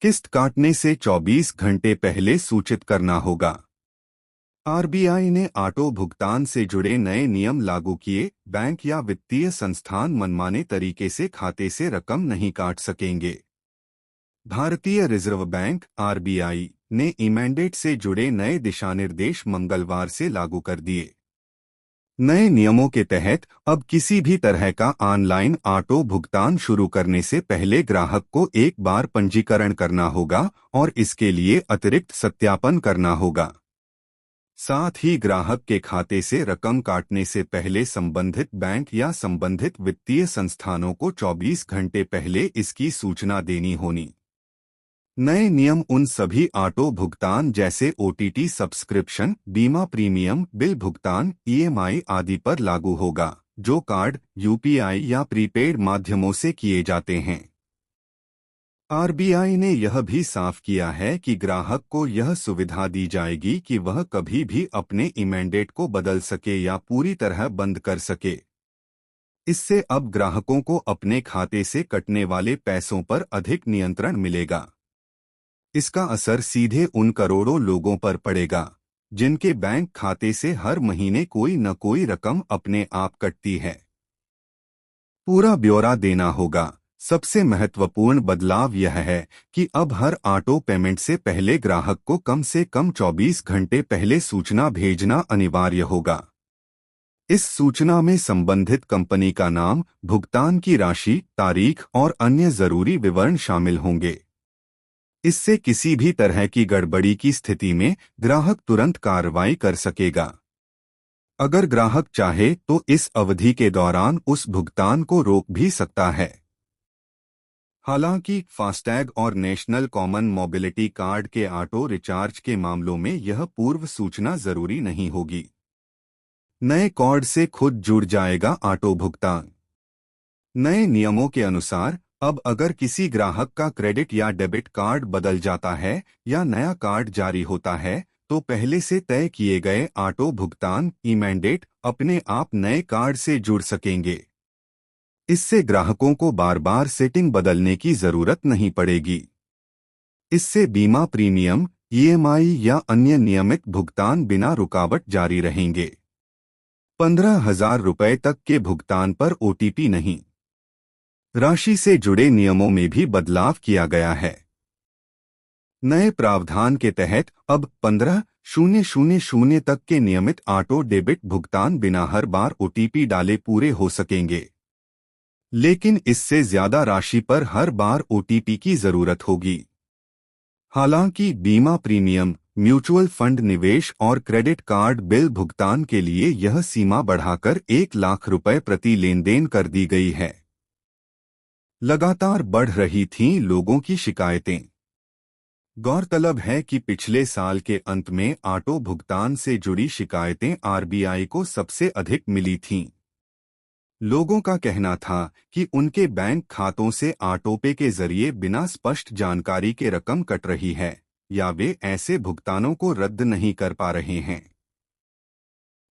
किस्त काटने से 24 घंटे पहले सूचित करना होगा। आरबीआई ने ऑटो भुगतान से जुड़े नए नियम लागू किए। बैंक या वित्तीय संस्थान मनमाने तरीके से खाते से रकम नहीं काट सकेंगे। भारतीय रिजर्व बैंक आरबीआई ने ई-मैंडेट से जुड़े नए दिशानिर्देश मंगलवार से लागू कर दिए। नए नियमों के तहत अब किसी भी तरह का ऑनलाइन ऑटो भुगतान शुरू करने से पहले ग्राहक को एक बार पंजीकरण करना होगा और इसके लिए अतिरिक्त सत्यापन करना होगा। साथ ही ग्राहक के खाते से रकम काटने से पहले संबंधित बैंक या संबंधित वित्तीय संस्थानों को 24 घंटे पहले इसकी सूचना देनी होनी। नए नियम उन सभी ऑटो भुगतान जैसे ओटीटी सब्सक्रिप्शन, बीमा प्रीमियम, बिल भुगतान, ईएमआई आदि पर लागू होगा, जो कार्ड, यूपीआई या प्रीपेड माध्यमों से किए जाते हैं। आरबीआई ने यह भी साफ किया है कि ग्राहक को यह सुविधा दी जाएगी कि वह कभी भी अपने ई-मैंडेट को बदल सके या पूरी तरह बंद कर सके। इससे अब ग्राहकों को अपने खाते से कटने वाले पैसों पर अधिक नियंत्रण मिलेगा। इसका असर सीधे उन करोड़ों लोगों पर पड़ेगा जिनके बैंक खाते से हर महीने कोई न कोई रकम अपने आप कटती है। पूरा ब्यौरा देना होगा। सबसे महत्वपूर्ण बदलाव यह है कि अब हर ऑटो पेमेंट से पहले ग्राहक को कम से कम 24 घंटे पहले सूचना भेजना अनिवार्य होगा। इस सूचना में संबंधित कंपनी का नाम, भुगतान की राशि, तारीख और अन्य जरूरी विवरण शामिल होंगे। इससे किसी भी तरह की गड़बड़ी की स्थिति में ग्राहक तुरंत कार्रवाई कर सकेगा। अगर ग्राहक चाहे तो इस अवधि के दौरान उस भुगतान को रोक भी सकता है। हालांकि फास्टैग और नेशनल कॉमन मोबिलिटी कार्ड के ऑटो रिचार्ज के मामलों में यह पूर्व सूचना जरूरी नहीं होगी। नए कार्ड से खुद जुड़ जाएगा ऑटो भुगतान। नए नियमों के अनुसार अब अगर किसी ग्राहक का क्रेडिट या डेबिट कार्ड बदल जाता है या नया कार्ड जारी होता है तो पहले से तय किए गए ऑटो भुगतान ई-मैंडेट अपने आप नए कार्ड से जुड़ सकेंगे। इससे ग्राहकों को बार बार सेटिंग बदलने की जरूरत नहीं पड़ेगी। इससे बीमा प्रीमियम, ईएमआई या अन्य नियमित भुगतान बिना रुकावट जारी रहेंगे। 15,000 रुपए तक के भुगतान पर ओटीपी नहीं। राशि से जुड़े नियमों में भी बदलाव किया गया है। नए प्रावधान के तहत अब 15,000 तक के नियमित ऑटो डेबिट भुगतान बिना हर बार ओटीपी डाले पूरे हो सकेंगे। लेकिन इससे ज्यादा राशि पर हर बार ओटीपी की जरूरत होगी। हालांकि बीमा प्रीमियम, म्यूचुअल फंड निवेश और क्रेडिट कार्ड बिल भुगतान के लिए यह सीमा बढ़ाकर 1 लाख रुपए प्रति लेनदेन कर दी गई है। लगातार बढ़ रही थीं लोगों की शिकायतें। गौरतलब है कि पिछले साल के अंत में ऑटो भुगतान से जुड़ी शिकायतें आरबीआई को सबसे अधिक मिली थीं। लोगों का कहना था कि उनके बैंक खातों से ऑटोपे के जरिए बिना स्पष्ट जानकारी के रकम कट रही है या वे ऐसे भुगतानों को रद्द नहीं कर पा रहे हैं।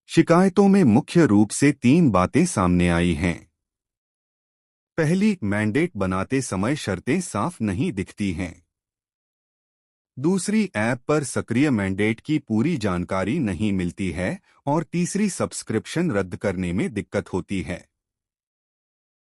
शिकायतों में मुख्य रूप से 3 बातें सामने आई हैं। पहली, मैंडेट बनाते समय शर्तें साफ नहीं दिखती हैं। दूसरी, ऐप पर सक्रिय मैंडेट की पूरी जानकारी नहीं मिलती है। और तीसरी, सब्सक्रिप्शन रद्द करने में दिक्कत होती है।